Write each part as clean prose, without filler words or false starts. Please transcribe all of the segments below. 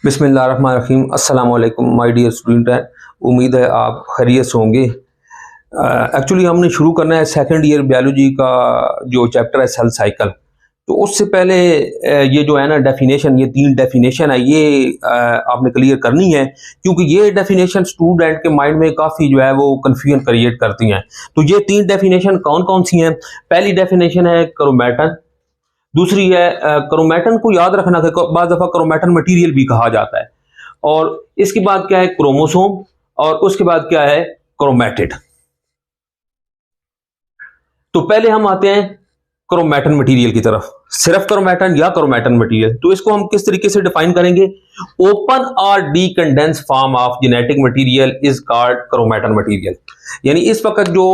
बिस्मिल्लाहिर्रहमानिर्रहीम। अस्सलाम वालेकुम माय डियर स्टूडेंट है, उम्मीद है आप खैरियत से होंगे। एक्चुअली हमने शुरू करना है सेकंड ईयर बायोलॉजी का जो चैप्टर है सेल साइकिल। तो उससे पहले ये जो है ना डेफिनेशन, ये 3 डेफिनेशन है, ये आपने क्लियर करनी है, क्योंकि ये डेफिनेशन स्टूडेंट के माइंड में काफ़ी जो है वो कन्फ्यूजन क्रिएट करती हैं। तो ये 3 डेफिनेशन कौन कौन सी हैं? पहली डेफिनेशन है क्रोमैटन। दूसरी है क्रोमैटन को याद रखना कि बाज़ दफ़ा क्रोमैटन मटीरियल भी कहा जाता है। और इसके बाद क्या है? क्रोमोसोम। और उसके बाद क्या है? क्रोमैटिड। तो पहले हम आते हैं क्रोमैटन मटेरियल की तरफ। सिर्फ क्रोमैटन या क्रोमैटन मटेरियल, तो इसको हम किस तरीके से डिफाइन करेंगे? Open or decondense form of genetic material is called chromatin material. यानी इस वक्त जो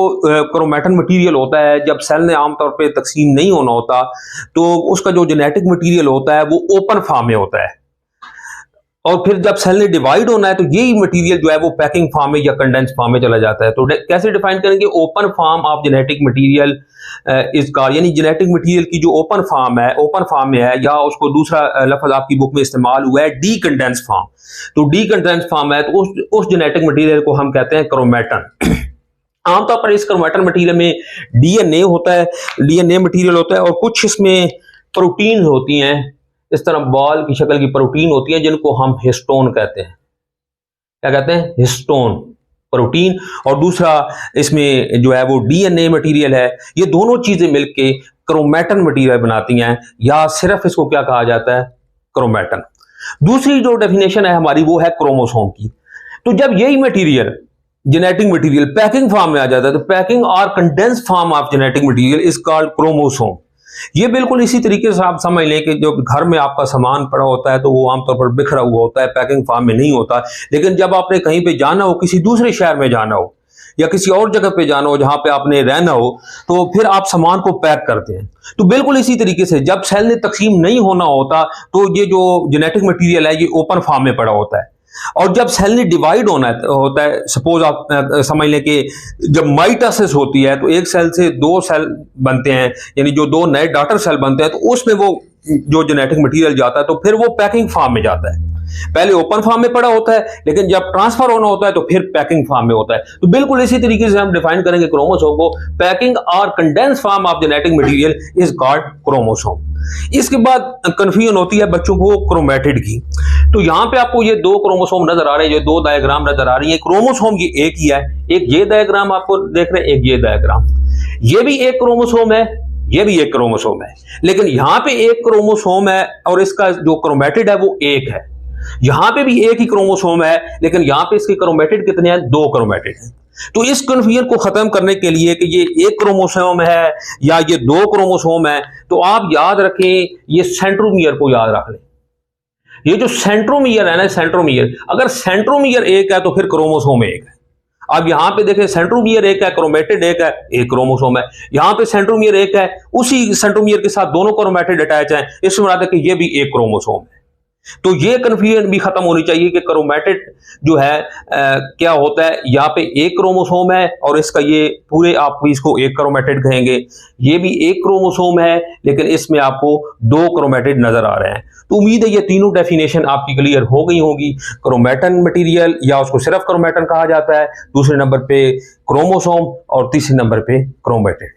क्रोमैटन मटेरियल होता है, जब सेल ने आमतौर पे तकसीम नहीं होना होता, तो उसका जो जेनेटिक मटेरियल होता है वो ओपन फॉर्म में होता है। और फिर जब सेल ने डिवाइड होना है तो यही मटेरियल जो है वो पैकिंग फॉर्म में या कंडेंस फॉर्म में चला जाता है। तो कैसे डिफाइन करेंगे? Open form of genetic material is called, यानी जेनेटिक मटेरियल की जो ओपन फॉर्म है, ओपन फॉर्म में है, या उसको दूसरा लफ्ज आपकी बुक में इस्तेमाल हुआ है डी कंडेंस फॉर्म। तो डी कंडेंस फॉर्म है तो उस जेनेटिक मटेरियल को हम कहते हैं क्रोमैटन। आमतौर पर इस क्रोमैटन मटेरियल में डीएनए होता है, डीएनए मटेरियल होता है, और कुछ इसमें प्रोटीन होती हैं, इस तरह बॉल की शक्ल की प्रोटीन होती है, जिनको हम हिस्टोन कहते हैं। क्या कहते हैं? Histone protein. और दूसरा इसमें जो है वो डीएनए मटेरियल है। ये दोनों चीजें मिलके क्रोमैटन मटेरियल बनाती हैं, या सिर्फ इसको क्या कहा जाता है? क्रोमैटन। दूसरी जो डेफिनेशन है हमारी वो है क्रोमोसोम की। तो जब यही material genetic material packing form में आ जाता है, तो पैकिंग और condense form of genetic material is called chromosome. ये बिल्कुल इसी तरीके से आप समझ लें कि जो घर में आपका सामान पड़ा होता है तो वो आमतौर पर बिखरा हुआ होता है, पैकिंग फॉर्म में नहीं होता। लेकिन जब आपने कहीं पे जाना हो, किसी दूसरे शहर में जाना हो या किसी और जगह पे जाना हो जहां पे आपने रहना हो, तो फिर आप सामान को पैक करते हैं। तो बिल्कुल इसी तरीके से जब सेल ने तकसीम नहीं होना होता तो ये जो जेनेटिक मटीरियल है ये ओपन फॉर्म में पड़ा होता है। और जब सेल ने डिवाइड होता है, सपोज आप समझ लें कि जब माइटोसिस होती है तो एक सेल से 2 सेल बनते हैं, यानी जो 2 नए डॉटर सेल बनते हैं, तो उसमें वो जो जेनेटिक मटेरियल जाता है तो फिर वो पैकिंग फॉर्म में जाता है। पहले ओपन फॉर्म में पड़ा होता है, लेकिन जब ट्रांसफर होना होता है तो फिर पैकिंग फॉर्म में होता है। तो बिल्कुल इसी तरीके से हम डिफाइन करेंगे क्रोमोसोम को। पैकिंग और condense form of genetic material is called chromosome. इसके बाद कंफ्यूजन होती है बच्चों को क्रोमैटिड की। तो यहां पे आपको ये 2 क्रोमोसोम नजर आ रहे हैं, ये 2 डायग्राम नजर आ रही है। क्रोमोसोम ये एक ही है, एक ये डायग्राम आपको देख रहे हैं, एक ये डायग्राम। ये भी एक क्रोमोसोम है, ये भी एक क्रोमोसोम है, लेकिन यहां पे एक क्रोमोसोम है और इसका जो क्रोमैटिड है वो एक है। यहां पे भी एक ही क्रोमोसोम है, लेकिन यहां पे इसके क्रोमैटिड कितने हैं? 2 क्रोमैटिड हैं। तो इस कंफ्यूजन को खत्म करने के लिए कि ये एक क्रोमोसोम है या ये 2 क्रोमोसोम है, तो आप याद रखें, ये सेंट्रोमियर को याद रख लें। ये जो सेंट्रोमियर है ना, सेंट्रोमियर, अगर सेंट्रोमियर एक है तो फिर क्रोमोसोम एक है। अब यहां पे देखें, सेंट्रोमियर एक है, क्रोमैटिड एक है, एक क्रोमोसोम है। यहां पे सेंट्रोमियर एक है, उसी सेंट्रोमियर के साथ दोनों क्रोमैटिड अटैच हैं, इसमें बता दें कि ये भी एक क्रोमोसोम है। तो ये कंफ्यूजन भी खत्म होनी चाहिए कि क्रोमैटिड जो है क्या होता है। यहाँ पे एक क्रोमोसोम है और इसका ये पूरे आप इसको एक क्रोमैटिड कहेंगे। ये भी एक क्रोमोसोम है, लेकिन इसमें आपको 2 क्रोमैटिड नजर आ रहे हैं। तो उम्मीद है ये तीनों डेफिनेशन आपकी क्लियर हो गई होगी। क्रोमैटन मटेरियल, या उसको सिर्फ क्रोमैटन कहा जाता है, दूसरे नंबर पे क्रोमोसोम, और तीसरे नंबर पे क्रोमैटिड।